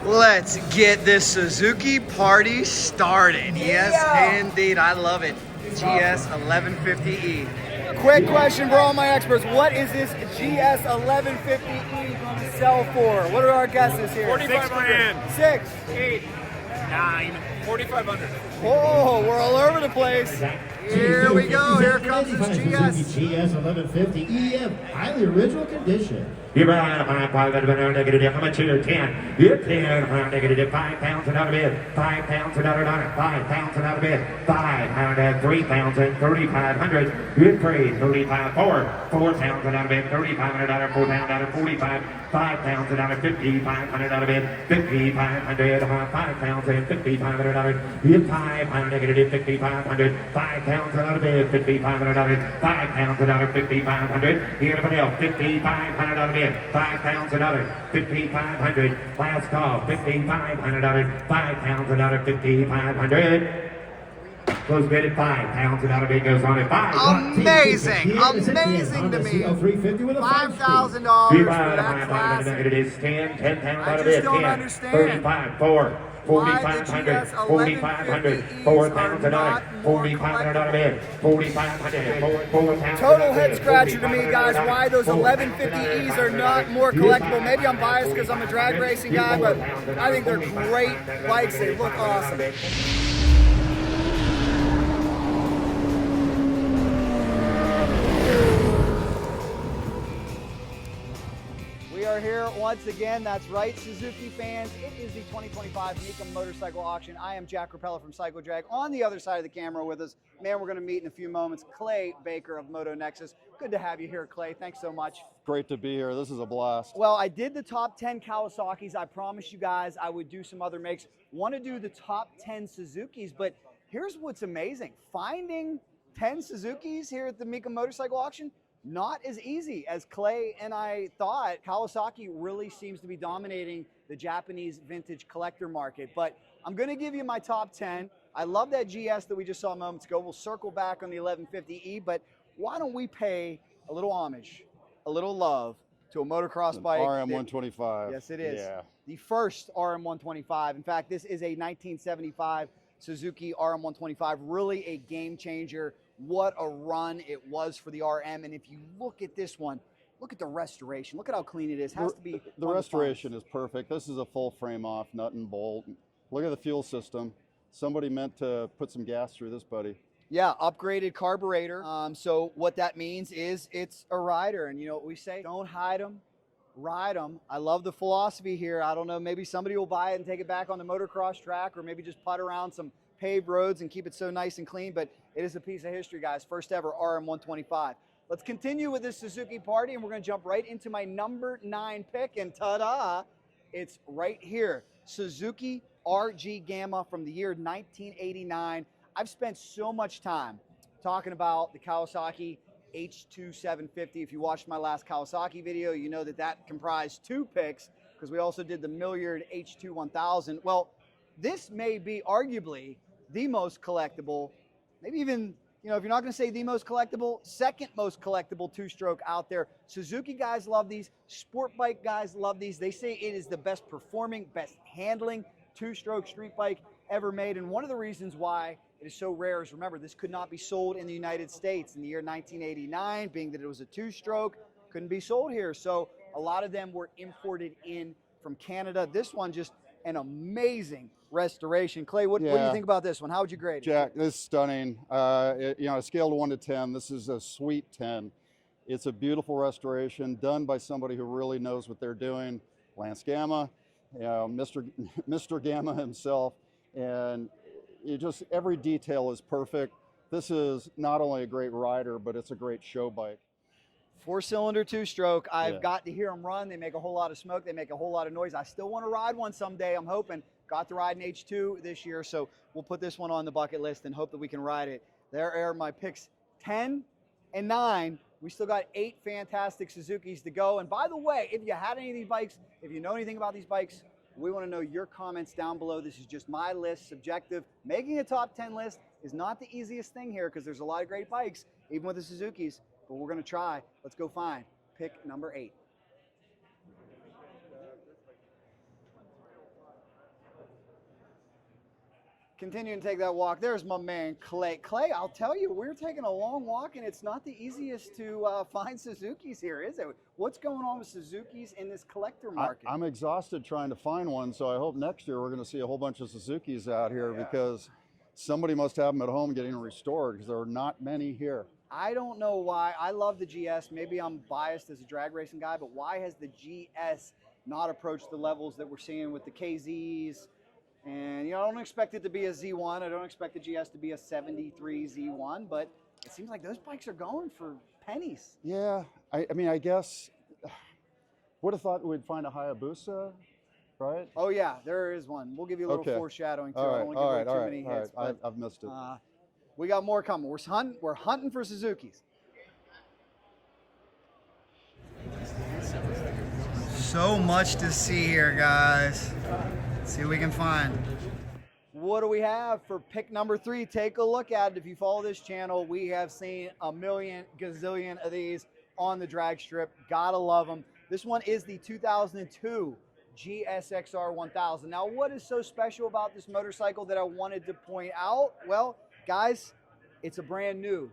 Let's get this Suzuki party started. Yes, indeed. I love it. GS 1150E. Quick question for all my experts. What is this GS 1150E going to sell for? What are our guesses here? 4,500. 6, 8, 9, 4,500. Oh, we're all over the place. Here we go. Here comes this GS. Suzuki GS 1150 EM, highly original condition. You're right, how much you're 10. You're 10, negative 5 pounds and out of bed. 5 pounds and out of $1. 5 pounds and out of bed. 5 pounds, 3 pounds and 3,500. You're trade 35, 4 pounds and out of bed. $3,500, 4 pounds out of 45. 5 pounds and out of 5,500 out of bed. 5,500, 5 pounds and $5,500. You're 5 pounds, negative 5,500. 5 pounds out of bed. 5,500 out of bed. 5 pounds and out of 5,500. Here to else, 5,500 out of bed. 5 pounds another, 5,500. Last call, 5,500 another, 5 pounds another, 5,500. Close bid at 5 pounds another bid goes on at 5. Amazing, amazing to me. $5,000 for that classic. It is 10 pounds out of I just bid, don't 10, understand 35, 4. 4,500, 4,500, 4 pounds another, 4,500 out of bed, 4,500, 4 pounds. Total head scratcher to me, guys, why those 1150Es are not more collectible. Maybe I'm biased because I'm a drag racing guy, but I think they're great bikes. They look awesome. We are here once again. That's right, Suzuki fans. It is the 2025 Mecum Motorcycle Auction. I am Jack Rapella from Cycle Drag. On the other side of the camera with us, man, we're going to meet in a few moments, Clay Baker of Moto Nexus. Good to have you here, Clay. Thanks so much. Great to be here. This is a blast. Well, I did the top 10 Kawasaki's. I promised you guys I would do some other makes. Want to do the top 10 Suzuki's, but here's what's amazing. Finding 10 Suzuki's here at the Mecum Motorcycle Auction, not as easy as Clay and I thought. Kawasaki really seems to be dominating the Japanese vintage collector market, but I'm going to give you my top 10. I love that GS that we just saw moments ago. We'll circle back on the 1150E, but why don't we pay a little homage, a little love to a motocross bike. RM125. Yes, it is. Yeah. The first RM125. In fact, this is a 1975 Suzuki RM125, really a game changer. What a run it was for the RM. And if you look at this one, look at the restoration. Look at how clean it is. Has to be the restoration is perfect. This is a full frame off, nut and bolt. Look at the fuel system. Somebody meant to put some gas through this, buddy. Yeah, upgraded carburetor. So what that means is it's a rider. And you know what we say? Don't hide them, ride them. I love the philosophy here. I don't know, maybe somebody will buy it and take it back on the motocross track, or maybe just putt around some paved roads and keep it so nice and clean, but it is a piece of history, guys. First ever RM125. Let's continue with this Suzuki party, and we're going to jump right into my number 9 pick, and ta-da, it's right here. Suzuki RG Gamma from the year 1989. I've spent so much time talking about the Kawasaki H2 750. If you watched my last Kawasaki video, you know that that comprised 2 picks, because we also did the Milliard H2 1000. Well, this may be arguably the most collectible, maybe even, you know, if you're not going to say the most collectible, second most collectible 2-stroke out there. Suzuki guys love these. Sport bike guys love these. They say it is the best performing, best handling 2-stroke street bike ever made. And one of the reasons why it is so rare is, remember, this could not be sold in the United States in the year 1989, being that it was a 2-stroke, couldn't be sold here. So a lot of them were imported in from Canada. This one, just an amazing restoration. Clay, what do you think about this one? How would you grade it? Jack, this is stunning. You know, a scale of 1 to 10, this is a sweet 10. It's a beautiful restoration done by somebody who really knows what they're doing. Lance Gamma, you know, Mr. Gamma himself, and it just, every detail is perfect. This is not only a great rider, but it's a great show bike. 4-cylinder 2-stroke. I've got to hear them run. They make a whole lot of smoke. They make a whole lot of noise. I still want to ride one someday, I'm hoping. Got to ride an H2 this year, so we'll put this one on the bucket list and hope that we can ride it. There are my picks 10 and 9. We still got 8 fantastic Suzukis to go. And by the way, if you had any of these bikes, if you know anything about these bikes, we want to know your comments down below. This is just my list, subjective. Making a top 10 list is not the easiest thing here, because there's a lot of great bikes, even with the Suzukis, but we're going to try. Let's go find pick number 8. Continuing to take that walk. There's my man Clay. Clay, I'll tell you, we're taking a long walk, and it's not the easiest to find Suzukis here, is it? What's going on with Suzukis in this collector market? I'm exhausted trying to find one, so I hope next year we're going to see a whole bunch of Suzukis out here because somebody must have them at home getting restored because there are not many here. I don't know why. I love the GS. Maybe I'm biased as a drag racing guy, but why has the GS not approached the levels that we're seeing with the KZs? And, you know, I don't expect it to be a Z1. I don't expect the GS to be a 73 Z1, but it seems like those bikes are going for pennies. Yeah, I mean, I guess, would have thought we'd find a Hayabusa, right? Oh, yeah, there is one. We'll give you a little foreshadowing, too. I don't want to give away too many hits. But, I've missed it. We got more coming. We're hunting for Suzukis. So much to see here, guys. Let's see what we can find. What do we have for pick number 3? Take a look at it. If you follow this channel, we have seen a million gazillion of these on the drag strip. Gotta love them. This one is the 2002 GSXR 1000. Now, what is so special about this motorcycle that I wanted to point out? Well, guys, it's a brand new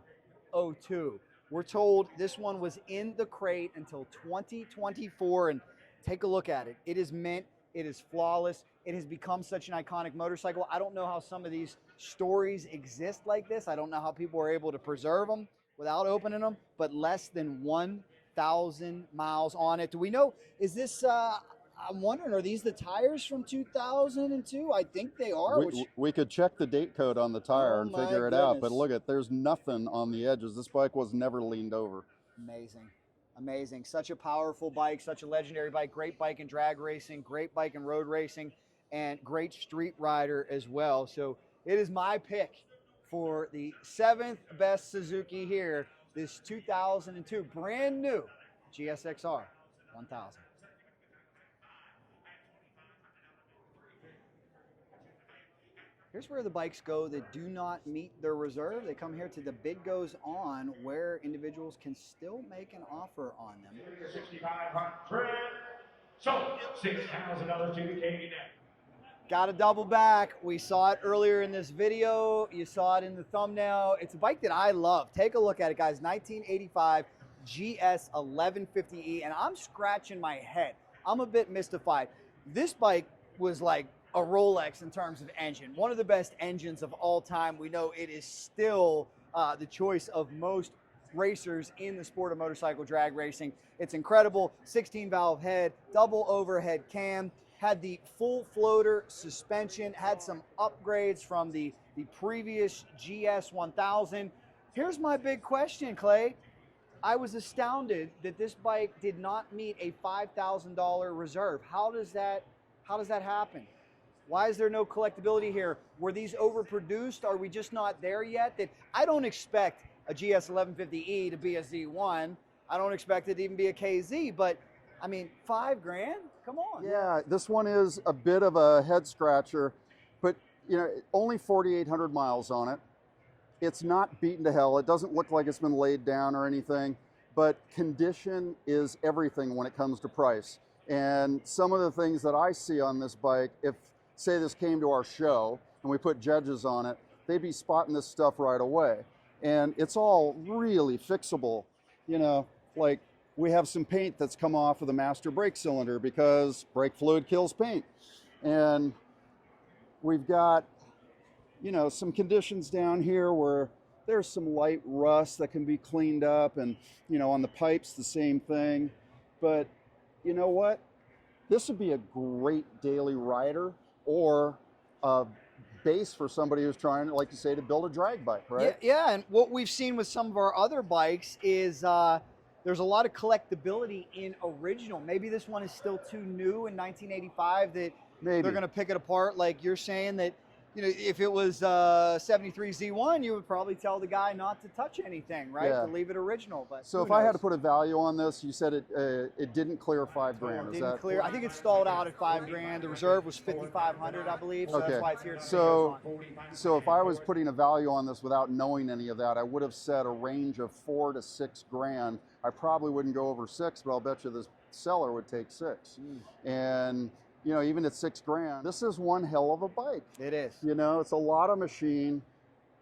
02. We're told this one was in the crate until 2024, and take a look at it. It is mint. It is flawless. It has become such an iconic motorcycle. I don't know how some of these stories exist like this. I don't know how people are able to preserve them without opening them, but less than 1,000 miles on it. Do we know, is this, I'm wondering, are these the tires from 2002? I think they are. We could check the date code on the tire and figure it out, but look at, there's nothing on the edges. This bike was never leaned over. Amazing. Amazing. Such a powerful bike, such a legendary bike, great bike in drag racing, great bike in road racing, and great street rider as well. So it is my pick for the 7th best Suzuki here, this 2002 brand new GSXR 1000. Here's where the bikes go that do not meet their reserve. They come here to the bid goes on, where individuals can still make an offer on them. 6,500. So $6,000 to the Canadian. Got to double back. We saw it earlier in this video. You saw it in the thumbnail. It's a bike that I love. Take a look at it, guys. 1985 GS 1150E, and I'm scratching my head. I'm a bit mystified. This bike was like a Rolex in terms of engine. One of the best engines of all time. We know it is still the choice of most racers in the sport of motorcycle drag racing. It's incredible. 16-valve head, double overhead cam, had the full floater suspension, had some upgrades from the previous GS 1000. Here's my big question, Clay. I was astounded that this bike did not meet a $5,000 reserve. How does that happen? Why is there no collectability here? Were these overproduced? Are we just not there yet? That I don't expect a GS 1150E to be a Z1. I don't expect it to even be a KZ, but I mean, $5 grand? Come on. Yeah, this one is a bit of a head scratcher, but you know, only 4,800 miles on it. It's not beaten to hell. It doesn't look like it's been laid down or anything, but condition is everything when it comes to price. And some of the things that I see on this bike, if say this came to our show and we put judges on it, they'd be spotting this stuff right away. And it's all really fixable. You know, like we have some paint that's come off of the master brake cylinder because brake fluid kills paint. And we've got, you know, some conditions down here where there's some light rust that can be cleaned up, and, you know, on the pipes, the same thing. But you know what? This would be a great daily rider or a base for somebody who's trying, like you say, to build a drag bike, right? Yeah, and what we've seen with some of our other bikes is there's a lot of collectability in original. Maybe this one is still too new in 1985 that they're going to pick it apart. Like you're saying that, you know, if it was 73 Z1, you would probably tell the guy not to touch anything, right? Yeah. To leave it original. But so if I had to put a value on this, you said it didn't clear $5 grand. It didn't clear. I think it stalled out at $5 grand. The reserve was 5,500, I believe. So okay. That's why it's here. So if I was putting a value on this without knowing any of that, I would have said a range of 4 to 6 grand. I probably wouldn't go over 6, but I'll bet you this seller would take 6. And you know, even at $6,000, this is one hell of a bike. It is. You know, it's a lot of machine.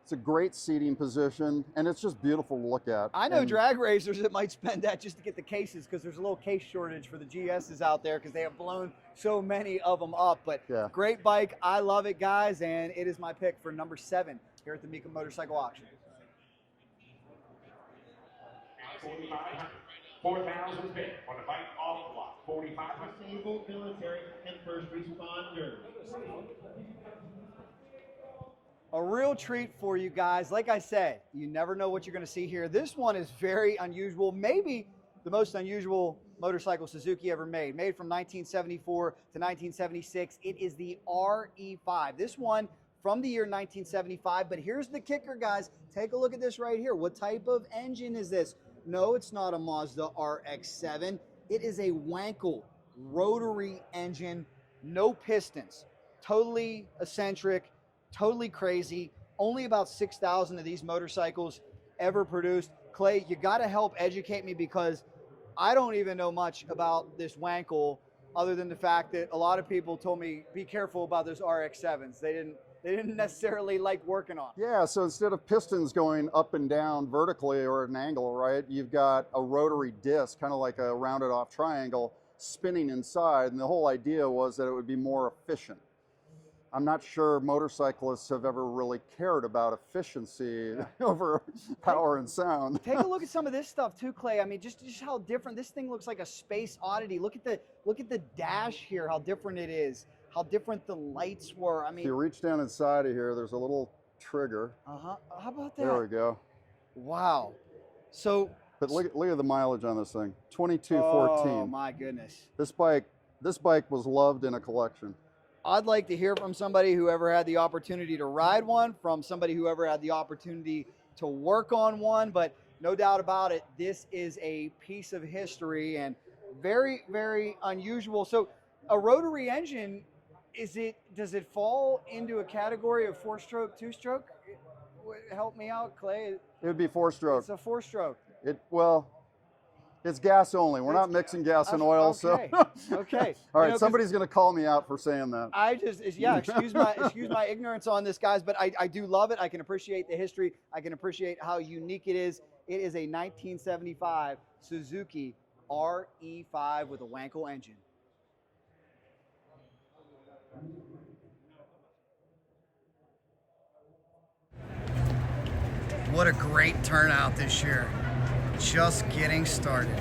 It's a great seating position, and it's just beautiful to look at. I know And drag racers that might spend that just to get the cases, because there's a little case shortage for the GSs out there because they have blown so many of them up. But Yeah. great bike. I love it, guys, and it is my pick for number 7 here at the Mecum Motorcycle Auction. 4,000 bid on the bike off the block. 4,500. Disabled military and first responders. A real treat for you guys. Like I said, you never know what you're going to see here. This one is very unusual, maybe the most unusual motorcycle Suzuki ever made. Made from 1974 to 1976. It is the RE5. This one from the year 1975, but here's the kicker, guys. Take a look at this right here. What type of engine is this? No, it's not a Mazda RX-7. It is a Wankel rotary engine, no pistons. Totally eccentric, totally crazy. Only about 6,000 of these motorcycles ever produced. Clay, you got to help educate me, because I don't even know much about this Wankel, other than the fact that a lot of people told me be careful about those RX-7s. They didn't necessarily like working on. Yeah, so instead of pistons going up and down vertically or at an angle, right, you've got a rotary disc, kind of like a rounded off triangle, spinning inside, and the whole idea was that it would be more efficient. I'm not sure motorcyclists have ever really cared about efficiency over power and sound. Take a look at some of this stuff too, Clay. I mean, just how different this thing looks. Like a space oddity. Look at the dash here, how different it is, how different the lights were. I If mean, you reach down inside of here, there's a little trigger. how about that? There we go. Wow. So, But look at the mileage on this thing, 2214. oh my goodness. This bike was loved in a collection. I'd like to hear from somebody who ever had the opportunity to ride one, from somebody who ever had the opportunity to work on one, but no doubt about it, this is a piece of history and very, very unusual. So a rotary engine, does it fall into a category of 4-stroke, 2-stroke? Help me out, Clay. It would be 4-stroke. It's a 4-stroke. It's gas only. We're not mixing gas and oil, okay. so. Okay. All right, somebody's going to call me out for saying that. Excuse my ignorance on this, guys, but I do love it. I can appreciate the history. I can appreciate how unique it is. It is a 1975 Suzuki RE5 with a Wankel engine. What a great turnout this year. Just getting started.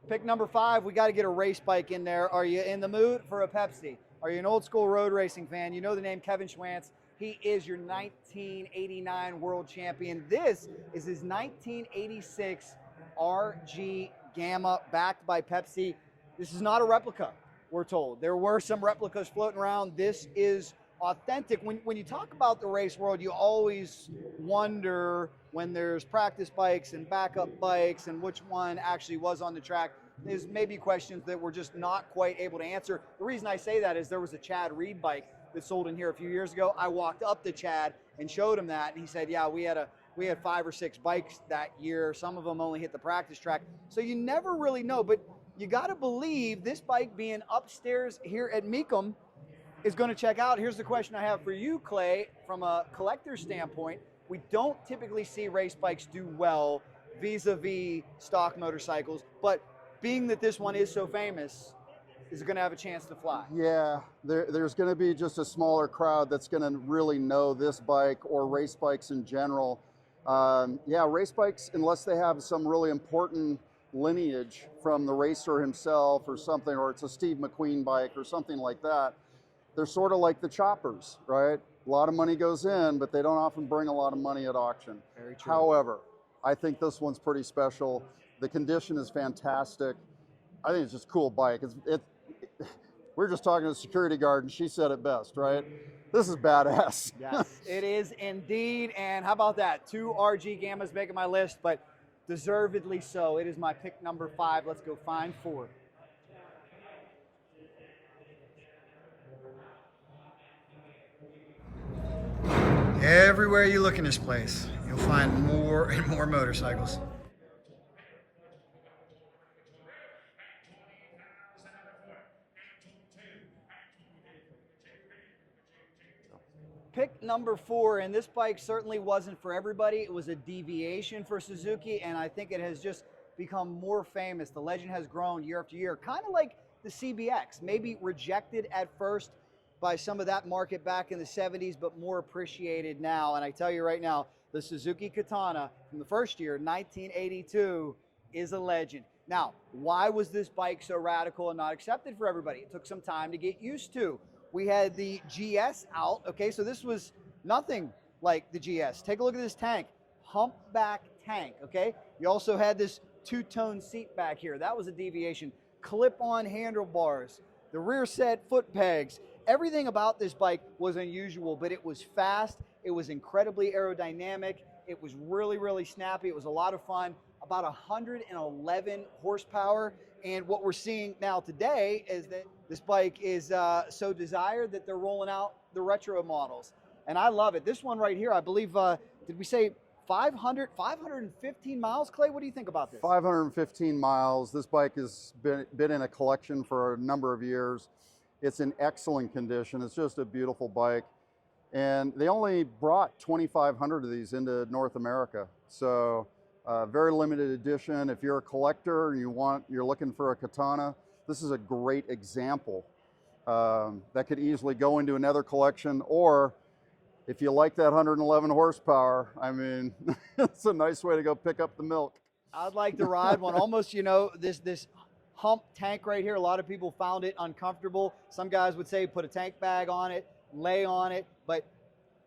Pick number 5, we got to get a race bike in there. Are you in the mood for a Pepsi? Are you an old school road racing fan? You know the name Kevin Schwantz. He is your 1989 world champion. This is his 1986 RG Gamma, backed by Pepsi. This is not a replica, we're told. There were some replicas floating around. This is authentic. When you talk about the race world, you always wonder, when there's practice bikes and backup bikes and which one actually was on the track. There's maybe questions that we're just not quite able to answer. The reason I say that is there was a Chad Reed bike that sold in here a few years ago. I walked up to Chad and showed him that, and he said, yeah, we had 5 or 6 bikes that year. Some of them only hit the practice track. So you never really know, but you got to believe this bike being upstairs here at Mecum is going to check out. Here's the question I have for you, Clay. From a collector's standpoint, we don't typically see race bikes do well vis-a-vis stock motorcycles, but being that this one is so famous, is it going to have a chance to fly? Yeah, there's going to be just a smaller crowd that's going to really know this bike or race bikes in general. Yeah, race bikes, unless they have some really important lineage from the racer himself or something, or it's a Steve McQueen bike or something like that, they're sort of like the choppers, right? A lot of money goes in, but they don't often bring a lot of money at auction. Very true. However, I think this one's pretty special. The condition is fantastic. I think it's just a cool bike. We're just talking to the security guard, and she said it best, right? This is badass. Yes, it is indeed. And how about that? 2 RG Gammas making my list, but deservedly so. It is my pick number 5. Let's go find 4. Everywhere you look in this place, you'll find more and more motorcycles. pick number 4, and this bike certainly wasn't for everybody. It was a deviation for Suzuki, and I think it has just become more famous. The legend has grown year after year, kind of like the CBX, maybe rejected at first by some of that market back in the 70s, but more appreciated now. And I tell you right now, the Suzuki Katana from the first year, 1982, is a legend. Now, why was this bike so radical and not accepted for everybody? It took some time to get used to. We had the GS out, okay, so this was nothing like the GS. Take a look at this tank, humpback tank, okay? You also had this two-tone seat back here. That was a deviation. Clip-on handlebars, the rear set foot pegs. Everything about this bike was unusual, but it was fast. It was incredibly aerodynamic. It was really, really snappy. It was a lot of fun. About 111 horsepower. And what we're seeing now today is that this bike is so desired that they're rolling out the retro models. And I love it. This one right here, I believe, did we say 515 miles, Clay? What do you think about this? 515 miles. This bike has been in a collection for a number of years. It's in excellent condition. It's just a beautiful bike. And they only brought 2,500 of these into North America. So very limited edition. If you're a collector and you're looking for a Katana, this is a great example that could easily go into another collection. Or if you like that 111 horsepower, I mean, it's a nice way to go pick up the milk. I'd like to ride one. Almost, you know, this hump tank right here. A lot of people found it uncomfortable. Some guys would say put a tank bag on it, lay on it, but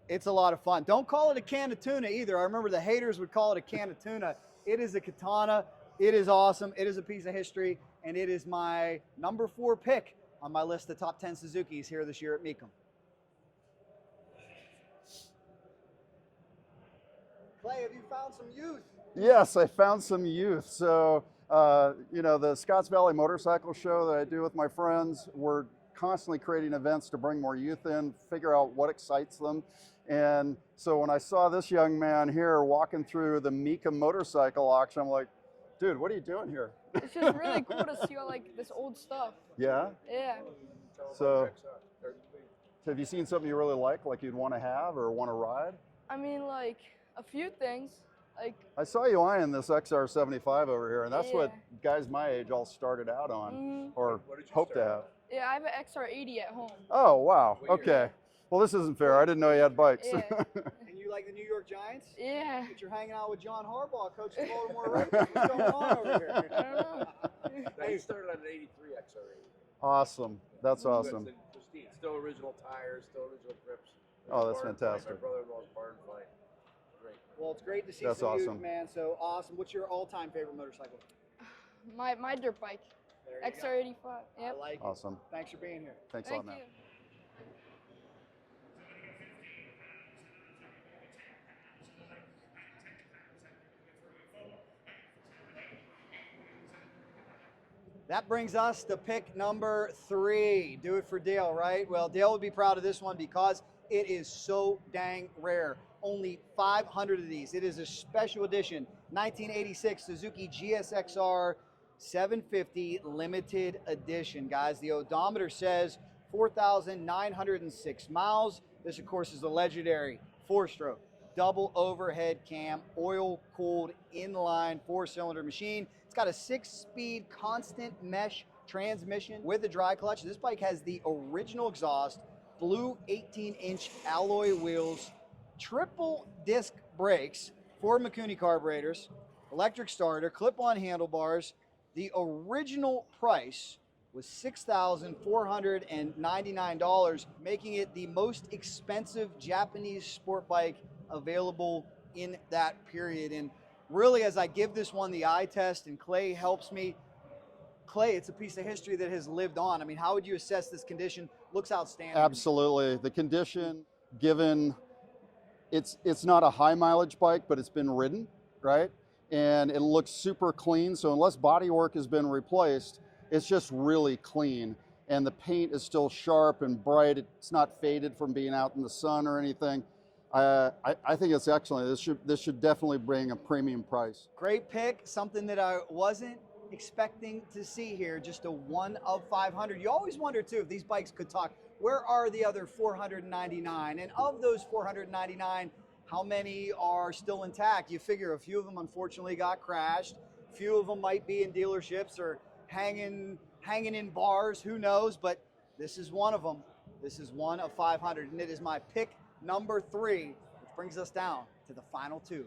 it's a lot of fun. Don't call it a can of tuna either. I remember the haters would call it a can of tuna. It is a Katana. It is awesome. It is a piece of history, and it is my number 4 pick on my list of top 10 Suzukis here this year at Mecum. Clay, have you found some youth? Yes, I found some youth. So, you know, the Scotts Valley Motorcycle Show that I do with my friends, we're constantly creating events to bring more youth in, figure out what excites them. And so when I saw this young man here walking through the Mecum Motorcycle Auction, I'm like, dude, what are you doing here? It's just really cool to see all like this old stuff. Yeah? Yeah. So, have you seen something you really like you'd want to have or want to ride? I mean, like a few things. Like I saw you eyeing this XR75 over here, and that's Yeah. what guys my age all started out on, or hope to have. yeah, I have an XR80 at home. Oh, wow. Okay. Well, this isn't fair. I didn't know you had bikes. Yeah. And you like the New York Giants? Yeah. But you're hanging out with John Harbaugh, coach of the Baltimore Ravens. What's going on over here? I don't know. He started on an 83 XR80. Awesome. That's awesome. It's pristine. Still original tires, still original grips. Oh, that's Barn fantastic. find. My brother-in-law's barn find. Great. Well, it's great to see That's some awesome. youth, man. So awesome. What's your all-time favorite motorcycle? My dirt bike. There you go. XR85. Yep. I like it. Awesome. Thanks for being here. Thanks a Thank lot, man. you. That brings us to pick number 3. Do it for Dale, right? Well, Dale would be proud of this one because it is so dang rare. Only 500 of these. It is a special edition 1986 Suzuki GSXR 750 limited edition, guys. The odometer says 4,906 miles. This, of course, is the legendary 4-stroke double overhead cam, oil-cooled inline 4-cylinder machine. It's got a 6-speed constant mesh transmission with a dry clutch. This bike has the original exhaust, blue 18-inch alloy wheels, triple disc brakes, 4 Mikuni carburetors, electric starter, clip-on handlebars. The original price was $6,499, making it the most expensive Japanese sport bike available in that period. And really, as I give this one the eye test and Clay helps me, Clay, it's a piece of history that has lived on. I mean, how would you assess this condition? Looks outstanding. Absolutely. The condition, given it's not a high mileage bike, but it's been ridden, right? And it looks super clean. So unless bodywork has been replaced, it's just really clean. And the paint is still sharp and bright. It's not faded from being out in the sun or anything. I think it's excellent. This should definitely bring a premium price. Great pick, something that I wasn't expecting to see here, just a 1 of 500. You always wonder too if these bikes could talk. where are the other 499? And of those 499, how many are still intact? You figure a few of them unfortunately got crashed. A few of them might be in dealerships or hanging in bars, who knows? But this is one of them. This is one of 500, and it is my pick number 3, which brings us down to the final 2.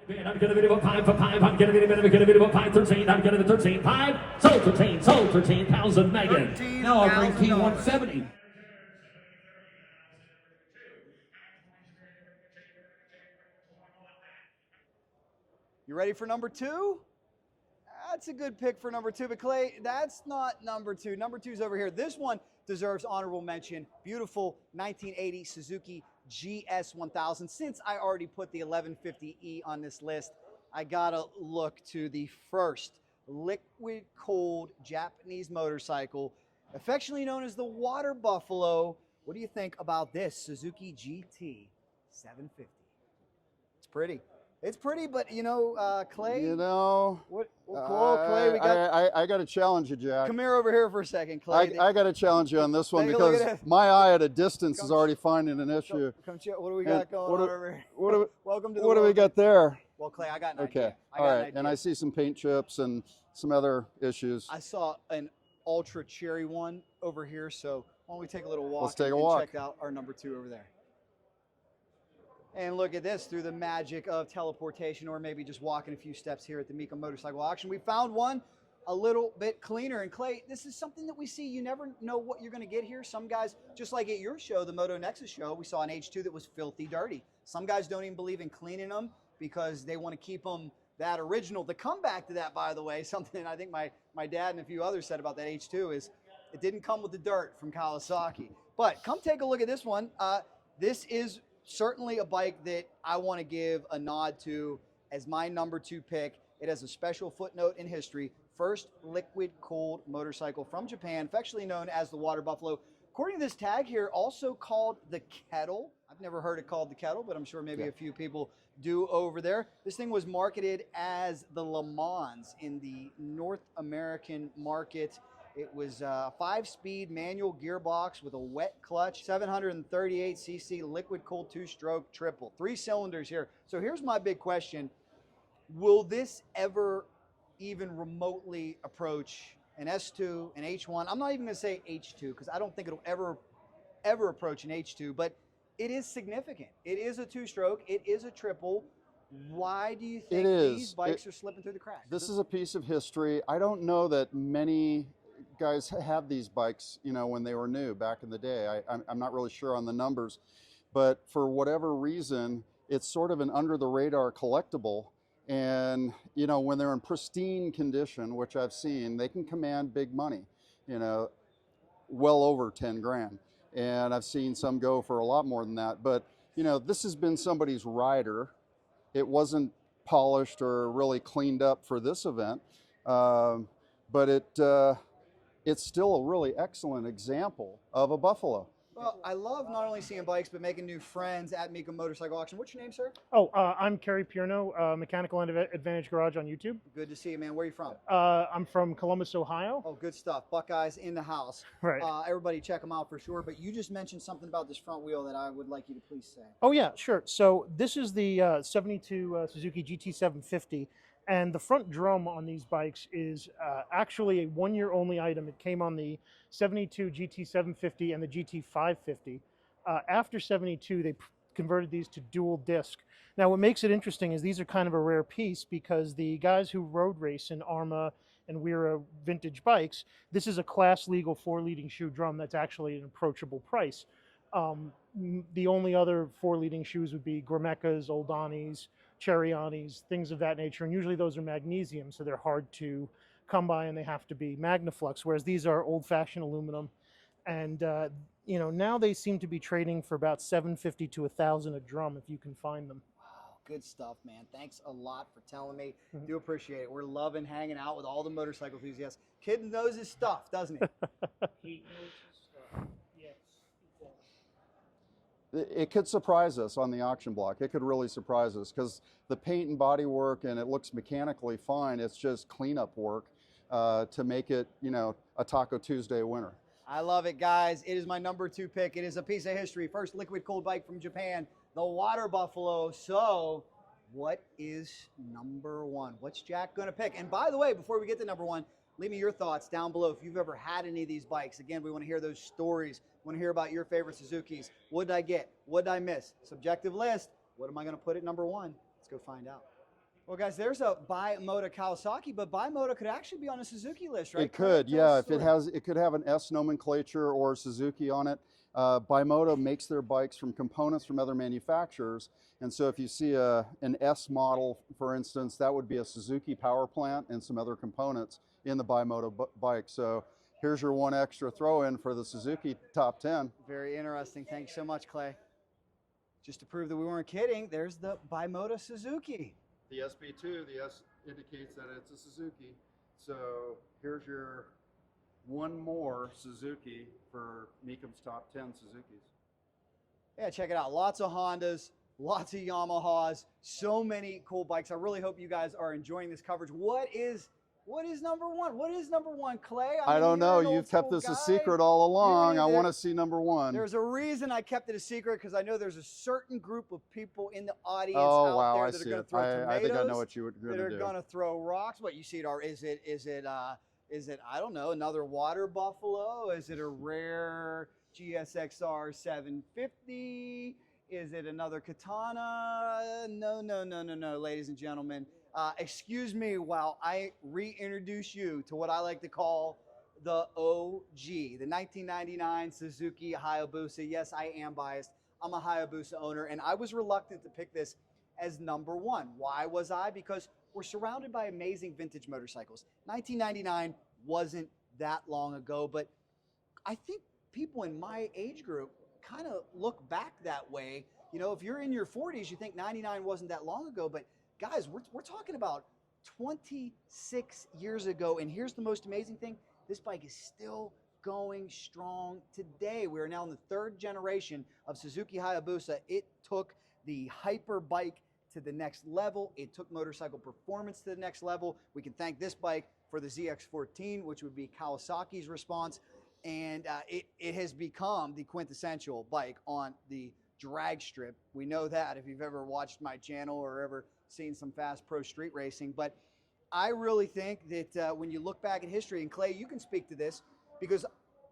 I'm gonna be about 5 for 5. I'm gonna be about 513. I'm gonna be 13. 5. Sold 13. Sold 13,000. Megan. Now I'll bring T 170. You ready for number 2? That's a good pick for number 2, but Clay, that's not number 2. Number 2 is over here. This one deserves honorable mention. Beautiful 1980 Suzuki GS 1000. Since I already put the 1150E on this list, I gotta look to the first liquid cooled Japanese motorcycle, affectionately known as the Waterbuffalo. What do you think about this Suzuki GT 750? It's pretty. It's pretty, but you know, Clay. You know, what? Cool, Clay. We got. I got to challenge you, Jack. Come here over here for a second, Clay. I got to challenge you on this one Take a look because at it. my eye at a distance is already finding an issue. Come check. What do we got going on over here? Welcome to the What do we world. got there? Well, Clay, I got an Okay, idea. all right, and I see some paint chips and some other issues. I saw an ultra cherry one over here, so why don't we take a little walk? Let's take a and walk. check out our number 2 over there. And look at this, through the magic of teleportation, or maybe just walking a few steps here at the Mecum Motorcycle Auction, we found one a little bit cleaner. And Clay, this is something that we see. You never know what you're going to get here. Some guys, just like at your show, the Moto Nexus show, we saw an H2 that was filthy dirty. Some guys don't even believe in cleaning them because they want to keep them that original. The comeback to that, by the way, something I think my dad and a few others said about that H2 is it didn't come with the dirt from Kawasaki. But come take a look at this one. This is certainly a bike that I want to give a nod to as my number 2 pick. It has a special footnote in history. First liquid cooled motorcycle from Japan, affectionately known as the Waterbuffalo. According to this tag here, also called the Kettle. I've never heard it called the Kettle, but I'm sure maybe a few people do over there. This thing was marketed as the Le Mans in the North American market. It was a 5-speed manual gearbox with a wet clutch, 738cc liquid cooled 2-stroke triple, 3 cylinders here. So here's my big question. Will this ever even remotely approach an S2, an H1? I'm not even gonna say H2 because I don't think it'll ever approach an H2, but it is significant. It is a 2-stroke, it is a triple. Why do you think these bikes are slipping through the cracks? This is a piece of history. I don't know that many guys had these bikes, you know, when they were new back in the day. I'm not really sure on the numbers, but for whatever reason, it's sort of an under the radar collectible. And, you know, when they're in pristine condition, which I've seen, they can command big money, you know, well over 10 grand. And I've seen some go for a lot more than that. But, you know, this has been somebody's rider. It wasn't polished or really cleaned up for this event. But it's still a really excellent example of a Buffalo. Well, I love not only seeing bikes, but making new friends at Mecum Motorcycle Auction. What's your name, sir? Oh, I'm Kerry Pierno, Mechanical Advantage Garage on YouTube. Good to see you, man. Where are you from? I'm from Columbus, Ohio. Oh, good stuff. Buckeyes in the house. Right. Everybody check them out for sure. But you just mentioned something about this front wheel that I would like you to please say. Oh, yeah, sure. So this is the 72 Suzuki GT 750. And the front drum on these bikes is actually a one-year-only item. It came on the 72 GT 750 and the GT 550. After 72, they converted these to dual disc. Now, what makes it interesting is these are kind of a rare piece because the guys who road race in Arma and Wera vintage bikes, this is a class-legal 4-leading shoe drum that's actually an approachable price. The only other 4-leading shoes would be Gramekas, Oldanis, Cherryanis, things of that nature, and usually those are magnesium, so they're hard to come by and they have to be Magnaflux, whereas these are old-fashioned aluminum. And you know, now they seem to be trading for about $750 to $1,000 a drum if you can find them. Wow, good stuff, man. Thanks a lot for telling me. Do appreciate it. We're loving hanging out with all the motorcycle enthusiasts. Kid knows his stuff, doesn't he? He knows his stuff. Yes. it could surprise us on the auction block. It could really surprise us because the paint and body work, and it looks mechanically fine. It's just cleanup work to make it, you know, a Taco Tuesday winner. I love it, guys. It is my number 2 pick. It is a piece of history. First liquid cooled bike from Japan, the Waterbuffalo. So what is number 1? What's Jack going to pick? And by the way, before we get to number 1, leave me your thoughts down below if you've ever had any of these bikes. Again, we want to hear those stories. We want to hear about your favorite Suzukis. What did I get? What did I miss? Subjective list. What am I going to put at number 1? Let's go find out. Well, guys, there's a Bimoto Kawasaki, but Bimoto could actually be on a Suzuki list, right? It could, yeah. If it could have an S nomenclature or Suzuki on it. Bimoto makes their bikes from components from other manufacturers, and so if you see an S model, for instance, that would be a Suzuki power plant and some other components in the Bimoto bike. So here's your 1 extra throw-in for the Suzuki top 10. Very interesting. Thanks so much, Clay. Just to prove that we weren't kidding, there's the Bimoto Suzuki. The SB2, the S indicates that it's a Suzuki. So here's your 1 more Suzuki for Mecum's top 10 Suzukis. Yeah, check it out. Lots of Hondas, lots of Yamahas, so many cool bikes. I really hope you guys are enjoying this coverage. What is number 1? What is number 1, Clay? I don't know. You've kept this a secret all along. I want to see number 1. There's a reason I kept it a secret, because I know there's a certain group of people in the audience out there I that are see going it. to throw tomatoes. I think I know what you were going to do. That are going to throw rocks. What you see it are? Is it I don't know, another Waterbuffalo? Is it a rare GSXR 750? Is it another Katana? No, ladies and gentlemen. Excuse me while I reintroduce you to what I like to call the OG, the 1999 Suzuki Hayabusa. Yes, I am biased. I'm a Hayabusa owner, and I was reluctant to pick this as number 1. Why was I? Because we're surrounded by amazing vintage motorcycles. 1999 wasn't that long ago, but I think people in my age group kind of look back that way. You know, if you're in your 40s, you think 99 wasn't that long ago, but guys, we're talking about 26 years ago, and here's the most amazing thing. This bike is still going strong today. We are now in the 3rd generation of Suzuki Hayabusa. It took the hyper bike to the next level. It took motorcycle performance to the next level. We can thank this bike for the ZX14, which would be Kawasaki's response, and it has become the quintessential bike on the drag strip. We know that if you've ever watched my channel or ever seen some fast pro street racing. But I really think that when you look back at history, and Clay, you can speak to this, because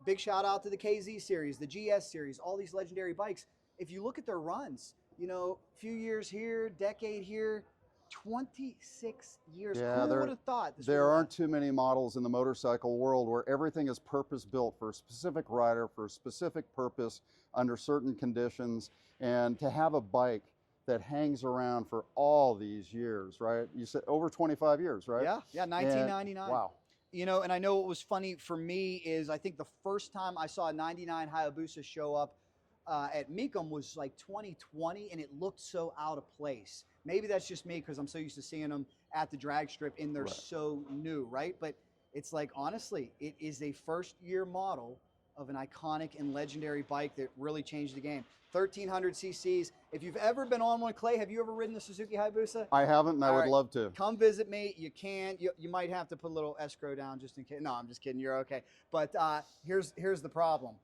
big shout out to the KZ series, the GS series, all these legendary bikes. If you look at their runs, you know, a few years here, decade here, 26 years. Yeah, who would have thought this there aren't too many models in the motorcycle world where everything is purpose built for a specific rider, for a specific purpose, under certain conditions, and to have a bike that hangs around for all these years, right? You said over 25 years, right? Yeah, 1999. And, wow. You know, and I know what was funny for me is I think the first time I saw a 99 Hayabusa show up at Mecum was like 2020, and it looked so out of place. Maybe that's just me because I'm so used to seeing them at the drag strip and they're so new, right? But it's like, honestly, it is a first-year model of an iconic and legendary bike that really changed the game. 1,300 cc's. If you've ever been on one, Clay, have you ever ridden the Suzuki Hayabusa? I haven't, and I would love to. Come visit me. You can. You might have to put a little escrow down just in case. No, I'm just kidding. You're okay. But here's the problem.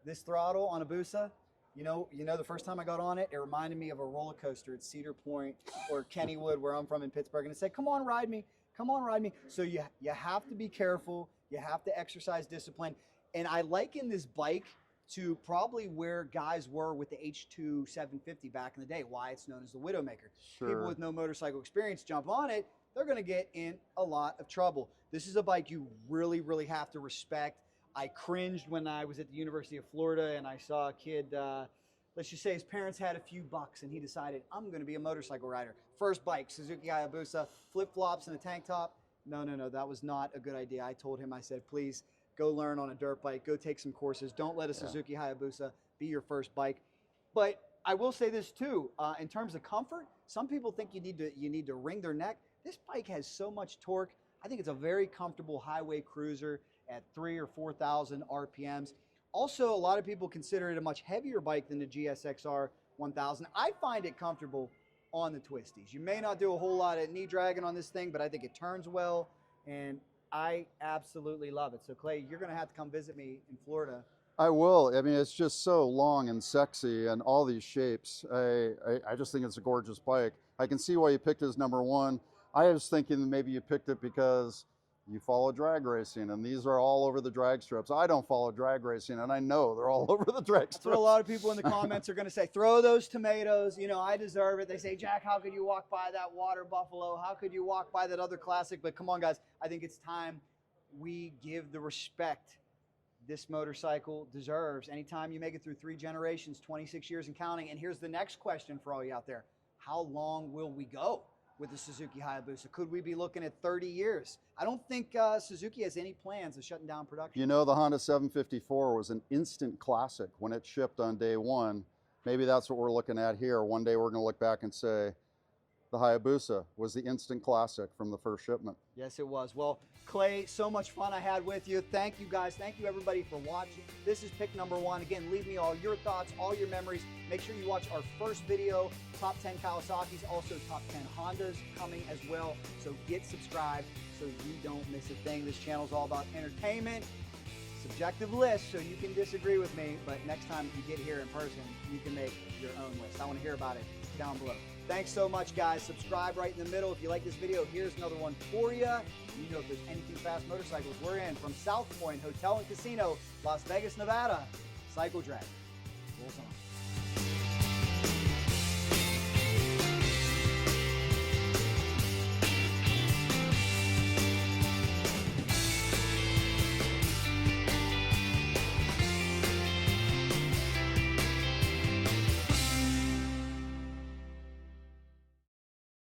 This throttle on a Busa, you know, the first time I got on it, it reminded me of a roller coaster at Cedar Point or Kennywood, where I'm from in Pittsburgh, and it said, "Come on, ride me. Come on, ride me." So you have to be careful. You have to exercise discipline. And I liken this bike to probably where guys were with the H2 750 back in the day, why it's known as the Widowmaker. Sure. People with no motorcycle experience jump on it, they're going to get in a lot of trouble. This is a bike you really, really have to respect. I cringed when I was at the University of Florida and I saw a kid, let's just say his parents had a few bucks and he decided, I'm going to be a motorcycle rider. First bike, Suzuki Hayabusa, flip-flops and a tank top. No, that was not a good idea. I told him, I said, please, go learn on a dirt bike, go take some courses. Don't let a Suzuki Hayabusa be your first bike. But I will say this too, in terms of comfort, some people think you need to wring their neck. This bike has so much torque. I think it's a very comfortable highway cruiser at 3,000 or 4,000 RPMs. Also, a lot of people consider it a much heavier bike than the GSXR 1000. I find it comfortable on the twisties. You may not do a whole lot of knee dragging on this thing, but I think it turns well, and I absolutely love it. So Clay, you're gonna have to come visit me in Florida. I will. I mean, it's just so long and sexy and all these shapes. I just think it's a gorgeous bike. I can see why you picked it as number one. I was thinking that maybe you picked it because you follow drag racing, and these are all over the drag strips. I don't follow drag racing, and I know they're all over the drag strips. That's what a lot of people in the comments are going to say. Throw those tomatoes. You know, I deserve it. They say, Jack, how could you walk by that Waterbuffalo? How could you walk by that other classic? But come on, guys. I think it's time we give the respect this motorcycle deserves. Anytime you make it through 3 generations, 26 years and counting. And here's the next question for all you out there. How long will we go with the Suzuki Hayabusa? Could we be looking at 30 years? I don't think Suzuki has any plans of shutting down production. You know, the Honda 754 was an instant classic when it shipped on day one. Maybe that's what we're looking at here. One day we're going to look back and say, the Hayabusa was the instant classic from the first shipment. Yes, it was. Well, Clay, so much fun I had with you. Thank you, guys. Thank you, everybody, for watching. This is pick number 1. Again, leave me all your thoughts, all your memories. Make sure you watch our first video, top 10 Kawasaki's, also top 10 Hondas coming as well. So get subscribed so you don't miss a thing. This channel is all about entertainment, subjective list, so you can disagree with me, but next time you get here in person, you can make your own list. I want to hear about it down below. Thanks so much, guys. Subscribe right in the middle. If you like this video, here's another one for you. You know, if there's anything fast motorcycles, we're in from South Point Hotel and Casino, Las Vegas, Nevada. Cycle Drag.